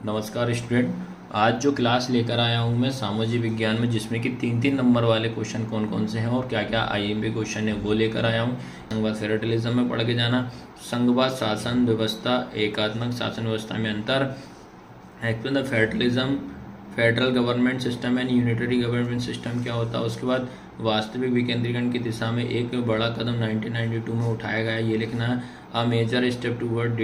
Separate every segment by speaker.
Speaker 1: नमस्कार स्टूडेंट। आज जो क्लास लेकर आया हूँ मैं सामाजिक विज्ञान में, जिसमें कि 3-3 नंबर वाले क्वेश्चन कौन कौन से हैं और क्या क्या आईएमपी क्वेश्चन है वो लेकर आया हूँ। संघवाद फेडरलिज्म में पढ़ के जाना, संघवाद शासन व्यवस्था एकात्मक शासन व्यवस्था में अंतर, explain the federalism, federal government system and unitary government system क्या होता है। उसके बाद वास्तविक विकेंद्रीकरण की दिशा में एक बड़ा कदम 1992 में उठाया गया, ये लिखना है। A major step toward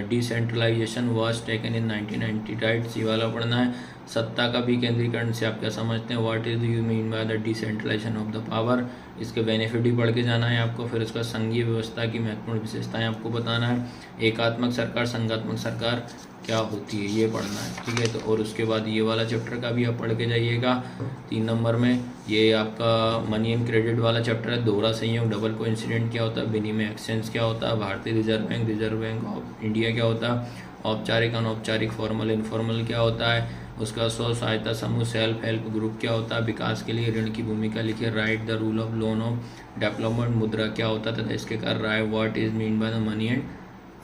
Speaker 1: decentralization was taken in 1990, right, C वाला पढ़ना है। सत्ता का विकेंद्रीकरण से आप क्या समझते हैं, what is you mean by the decentralisation of the power, इसके बेनिफिट ही पढ़ के जाना है आपको। फिर उसका संघीय व्यवस्था की महत्वपूर्ण विशेषताएं आपको बताना है। एकात्मक सरकार संघात्मक सरकार क्या होती है ये पढ़ना है, ठीक है। तो और उसके बाद ये वाला चैप्टर का भी आप पढ़ के जाइएगा 3 नंबर में। ये आपका मनी एंड क्रेडिट वाला चैप्टर है। दोहरा संयोग डबल कोइंसिडेंट क्या होता है, विनिमय एक्सचेंज क्या होता है, भारतीय रिजर्व बैंक ऑफ इंडिया क्या होता है, औपचारिक अनौपचारिक फॉर्मल इनफॉर्मल क्या होता है, उसका स्व सहायता समूह सेल्फ हेल्प ग्रुप क्या होता है, विकास के लिए ऋण की भूमिका लिखिए, write the rule of loan of development, मुद्रा क्या होता है तथा इसके कारण राय, what is mean by the money and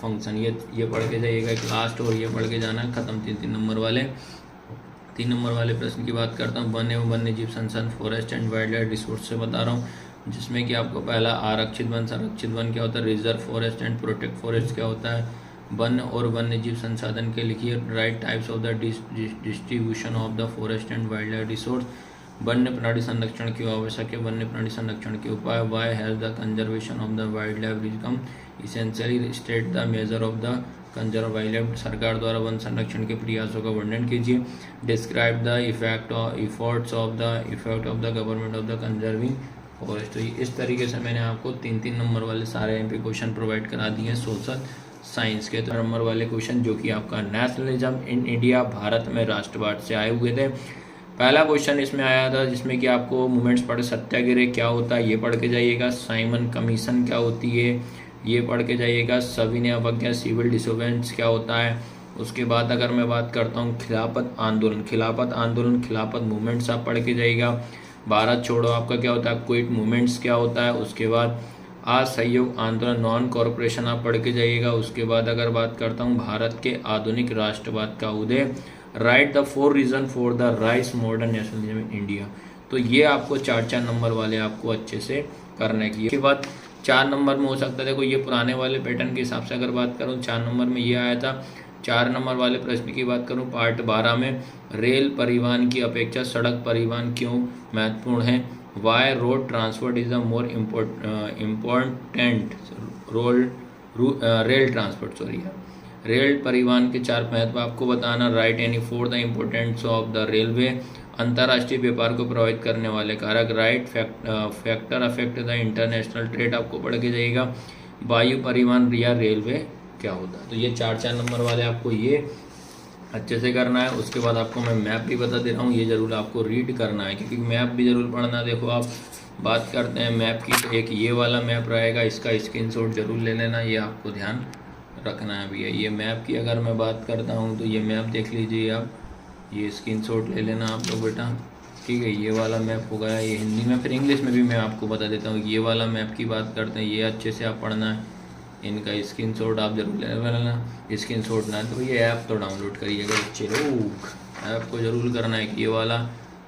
Speaker 1: function, ये पढ़ के जाइएगा एक लास्ट, और ये पढ़ के जाना खत्म 3-3 नंबर वाले। 3 नंबर वाले प्रश्न की बात करता हूँ। वन एवं वन्य जीव संसाधन forest and wild life resource से बता रहा हूँ, जिसमें कि आपको पहला आरक्षित वन संरक्षित वन क्या होता है, reserve forest and protect forest क्या होता है, वन और वन्य जीव संसाधन के लिखिए, right types of the distribution of the forest and wild life resource, वन्य प्राणी संरक्षण क्यों आवश्यक है, वन्य प्राणी संरक्षण के उपाय, why has the conservation of the wild life become essentially state the major of the conserve wild life, सरकार द्वारा वन संरक्षण के प्रयासों का वर्णन कीजिए, describe the effect of the government of the conserving forest. तो इस तरीके से मैंने आपको 3-3 नंबर वाले सारे एमपी क्वेश्चन प्रोवाइड करा दिए हैं सोशल साइंस के। तो नंबर वाले क्वेश्चन जो कि आपका नेशनलिज्म इन इंडिया, भारत में राष्ट्रवाद से आए हुए थे। पहला क्वेश्चन इसमें आया था जिसमें कि आपको मूवमेंट्स पढ़, सत्याग्रह क्या होता है ये पढ़ के जाइएगा, साइमन कमीशन क्या होती है ये पढ़ के जाइएगा, सविनय अवज्ञा सिविल डिसोबेडियंस क्या होता है। उसके बाद अगर मैं बात करता हूँ खिलाफत आंदोलन, खिलाफत मूवमेंट्स आप पढ़ के जाइएगा। भारत छोड़ो आपका क्या होता है, क्विट मूवमेंट्स क्या होता है। उसके बाद असहयोग आंदोलन नॉन कॉरपोरेशन आप पढ़ के जाइएगा। उसके बाद अगर बात करता हूँ भारत के आधुनिक राष्ट्रवाद का उदय, write the 4 reason for the rise modern nationalism in India. तो ये आपको 4-4 नंबर वाले आपको अच्छे से करने की। इसके बाद 4 नंबर में हो सकता है, देखो ये पुराने वाले पैटर्न के हिसाब से अगर बात करूँ 4 नंबर में ये आया था। 4 नंबर वाले प्रश्न की बात करूँ पार्ट 12 में, रेल परिवहन की अपेक्षा सड़क परिवहन क्यों महत्वपूर्ण है, why road transport is the more important role rail transport rail परिवहन के 4 महत्व आपको बताना, write any 4 the importance of the railway, अंतर्राष्ट्रीय व्यापार को प्रभावित करने वाले कारक, write factor affect the international trade आपको पढ़ के जाइएगा, वायु परिवहन या रेलवे क्या होता है। तो ये 4-4 नंबर वाले आपको ये अच्छे से करना है। उसके बाद आपको मैं मैप भी बता दे रहा हूँ, ये जरूर आपको रीड करना है क्योंकि मैप भी जरूर पढ़ना है। देखो आप बात करते हैं मैप की, तो एक ये वाला मैप रहेगा, इसका स्क्रीनशॉट जरूर ले लेना, ये आपको ध्यान रखना है भैया। ये मैप की अगर मैं बात करता हूँ तो ये मैप देख लीजिए आप, ये स्क्रीनशॉट ले लेना आप लोग बेटा, ठीक है। ये वाला मैप हो गया, ये हिंदी में, फिर इंग्लिश में भी मैं आपको बता देता हूँ। ये वाला मैप की बात करते हैं, ये अच्छे से आप पढ़ना है, इनका स्क्रीनशॉट आप जरूर ले लेना। स्क्रीनशॉट ना तो ये ऐप तो डाउनलोड करिएगा बच्चे लोग, ऐप को जरूर करना है कि ये वाला।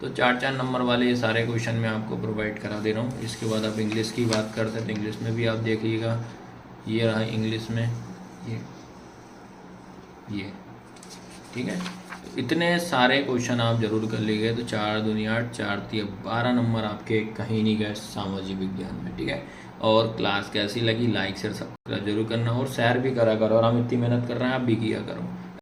Speaker 1: तो 4-4 नंबर वाले ये सारे क्वेश्चन मैं आपको प्रोवाइड करा दे रहा हूँ। इसके बाद आप इंग्लिश की बात करते हैं तो इंग्लिश में भी आप देखिएगा, ये रहा इंग्लिश में ये ठीक है। तो इतने सारे क्वेश्चन आप जरूर कर लीजिए। तो 4 दूनी 8, 4 3 12 नंबर आपके कहीं नहीं गए सामाजिक विज्ञान में, ठीक है। और क्लास कैसी लगी, लाइक शेयर सब्सक्राइब जरूर करना और शेयर भी करा करो, और हम इतनी मेहनत कर रहे हैं आप भी किया करो।